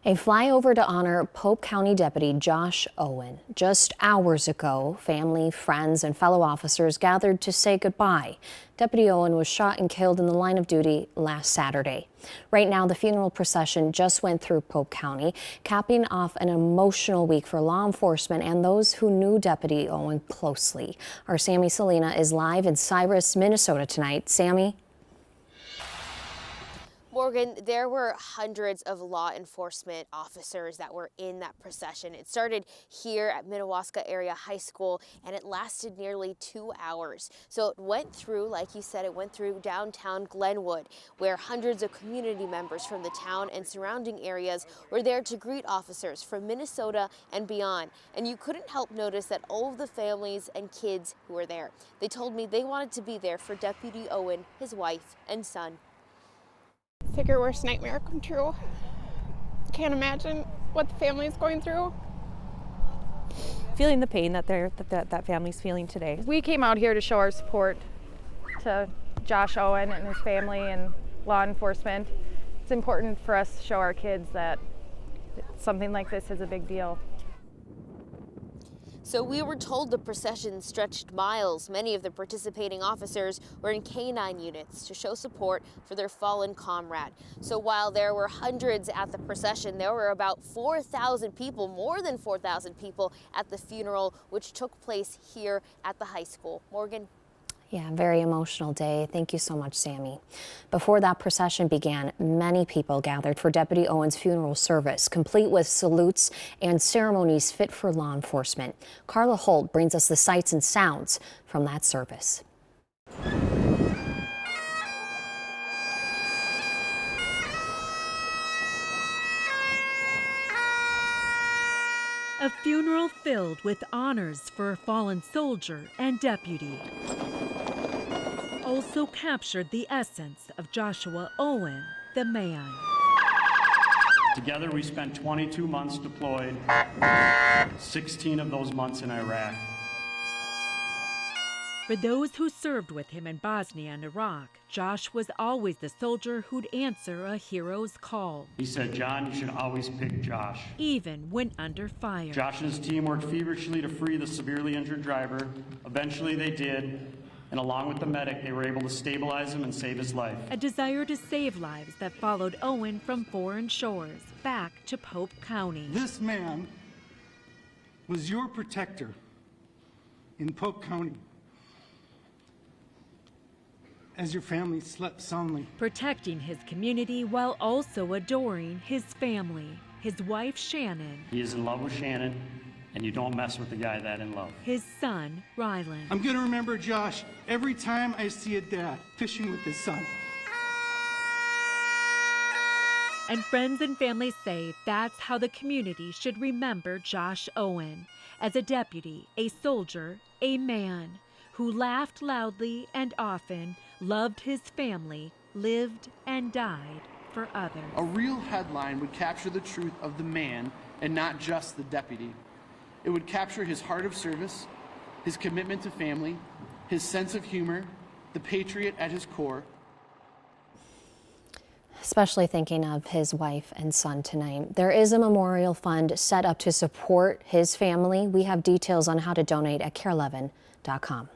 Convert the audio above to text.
A flyover to honor Pope County Deputy Josh Owen. Just hours ago, family, friends, and fellow officers gathered to say goodbye. Deputy Owen was shot and killed in the line of duty last Saturday. Right now, the funeral procession just went through Pope County, capping off an emotional week for law enforcement and those who knew Deputy Owen closely. Our Sammy Salina is live in Cyrus, Minnesota tonight. Sammy? Morgan, there were hundreds of law enforcement officers that were in that procession. It started here at Minnewaska Area High School and it lasted nearly 2 hours. So it went through, like you said, it went through downtown Glenwood, where hundreds of community members from the town and surrounding areas were there to greet officers from Minnesota and beyond. And you couldn't help notice that all of the families and kids who were there, they told me they wanted to be there for Deputy Owen, his wife, and son. It's like your worst nightmare come true. Can't imagine what the family is going through. Feeling the pain that that family's feeling today. We came out here to show our support to Josh Owen and his family and law enforcement. It's important for us to show our kids that something like this is a big deal. So we were told the procession stretched miles. Many of the participating officers were in K-9 units to show support for their fallen comrade. So while there were hundreds at the procession, there were about 4,000 people, more than 4,000 people at the funeral, which took place here at the high school. Morgan? Yeah, very emotional day. Thank you so much, Sammy. Before that procession began, many people gathered for Deputy Owen's funeral service, complete with salutes and ceremonies fit for law enforcement. Carla Holt brings us the sights and sounds from that service. A funeral filled with honors for a fallen soldier and deputy also captured the essence of Joshua Owen, the man. Together we spent 22 months deployed, 16 of those months in Iraq. For those who served with him in Bosnia and Iraq, Josh was always the soldier who'd answer a hero's call. He said, "John, you should always pick Josh." Even when under fire. Josh and his team worked feverishly to free the severely injured driver. Eventually they did, and along with the medic, they were able to stabilize him and save his life. A desire to save lives that followed Owen from foreign shores back to Pope County. This man was your protector in Pope County as your family slept soundly. Protecting his community while also adoring his family, his wife Shannon. He is in love with Shannon, and you don't mess with the guy that in love. His son, Rylan. I'm gonna remember Josh every time I see a dad fishing with his son. And friends and family say that's how the community should remember Josh Owen, as a deputy, a soldier, a man who laughed loudly and often, loved his family, lived and died for others. A real headline would capture the truth of the man and not just the deputy. It would capture his heart of service, his commitment to family, his sense of humor, the patriot at his core. Especially thinking of his wife and son tonight. There is a memorial fund set up to support his family. We have details on how to donate at care11.com.